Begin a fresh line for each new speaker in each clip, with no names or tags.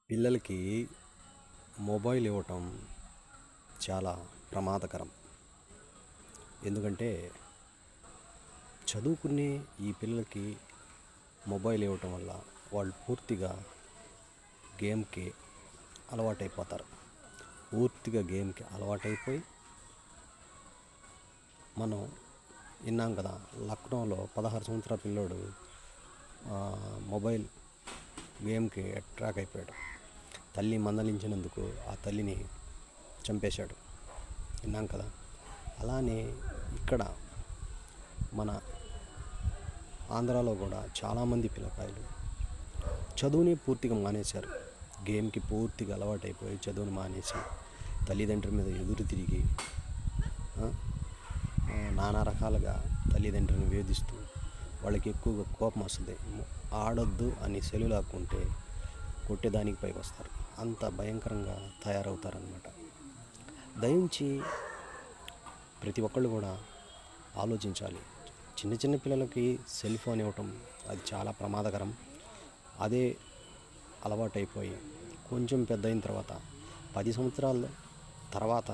పిల్లలకి మొబైల్ ఇవ్వటం చాలా ప్రమాదకరం. ఎందుకంటే చదువుకునే ఈ పిల్లలకి మొబైల్ ఇవ్వటం వల్ల వాళ్ళు పూర్తిగా గేమ్కి అలవాటైపోతారు. పూర్తిగా గేమ్కి అలవాటైపోయి మనం విన్నాం కదా, లక్నోలో 16 సంవత్సరాల పిల్లోడు మొబైల్ గేమ్కి అట్రాక్ అయిపోయాడు. తల్లి మందలించినందుకు ఆ తల్లిని చంపేశాడు, విన్నాం కదా. అలానే ఇక్కడ మన ఆంధ్రాలో కూడా చాలామంది పిల్లకాయలు చదువుని పూర్తిగా మానేశారు. గేమ్కి పూర్తిగా అలవాటైపోయి చదువుని మానేసి తల్లిదండ్రుల మీద ఎదురు తిరిగి నానా రకాలుగా తల్లిదండ్రులను వేధిస్తూ వాళ్ళకి ఎక్కువగా కోపం వస్తుంది. ఆడొద్దు అని సెలవు లాక్కుంటే కొట్టేదానికి పైకి వస్తారు. అంత భయంకరంగా తయారవుతారనమాట. దయించి ప్రతి ఒక్కళ్ళు కూడా ఆలోచించాలి. చిన్న చిన్న పిల్లలకి సెల్ ఫోన్ ఇవ్వటం అది చాలా ప్రమాదకరం. అదే అలవాటైపోయి కొంచెం పెద్ద అయిన తర్వాత 10 సంవత్సరాల తర్వాత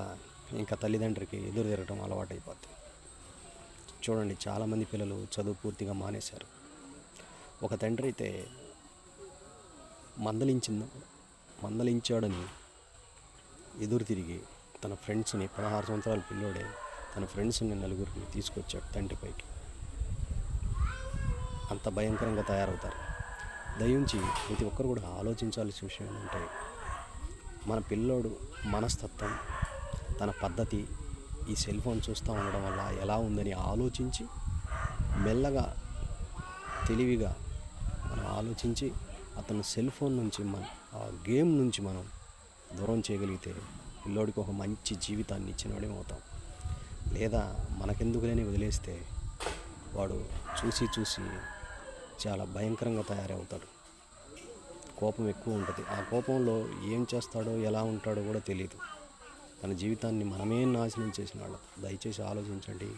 ఇంకా తల్లిదండ్రికి ఎదురు తిరగటం అలవాటైపోద్ది. చూడండి, చాలామంది పిల్లలు చదువు పూర్తిగా మానేశారు. ఒక తండ్రి అయితే మందలించాడని ఎదురు తిరిగి తన ఫ్రెండ్స్ని 16 సంవత్సరాల పిల్లోడే తన ఫ్రెండ్స్ని నలుగురిని తీసుకొచ్చాడు తండ్రిపైకి. అంత భయంకరంగా తయారవుతారు. దయించి ప్రతి ఒక్కరు కూడా ఆలోచించాల్సిన విషయం ఏంటంటే, మన పిల్లోడు మనస్తత్వం, తన పద్ధతి ఈ సెల్ ఫోన్ చూస్తూ ఉండడం వల్ల ఎలా ఉందని ఆలోచించి మెల్లగా తెలివిగా మనం ఆలోచించి అతను సెల్ ఫోన్ నుంచి ఆ గేమ్ నుంచి మనం దూరం చేయగలిగితే పిల్లోడికి ఒక మంచి జీవితాన్ని ఇచ్చినవాడే అవుతాం. లేదా మనకెందుకులేని వదిలేస్తే వాడు చూసి చూసి చాలా భయంకరంగా తయారవుతాడు. కోపం ఎక్కువ ఉంటుంది. ఆ కోపంలో ఏం చేస్తాడో ఎలా ఉంటాడో కూడా తెలియదు. తన జీవితాన్ని మనమే నాశనం చేసిన వాళ్ళం. దయచేసి ఆలోచించండి.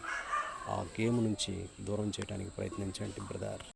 ఆ గేమ్ నుంచి దూరం చేయడానికి ప్రయత్నించండి బ్రదర్.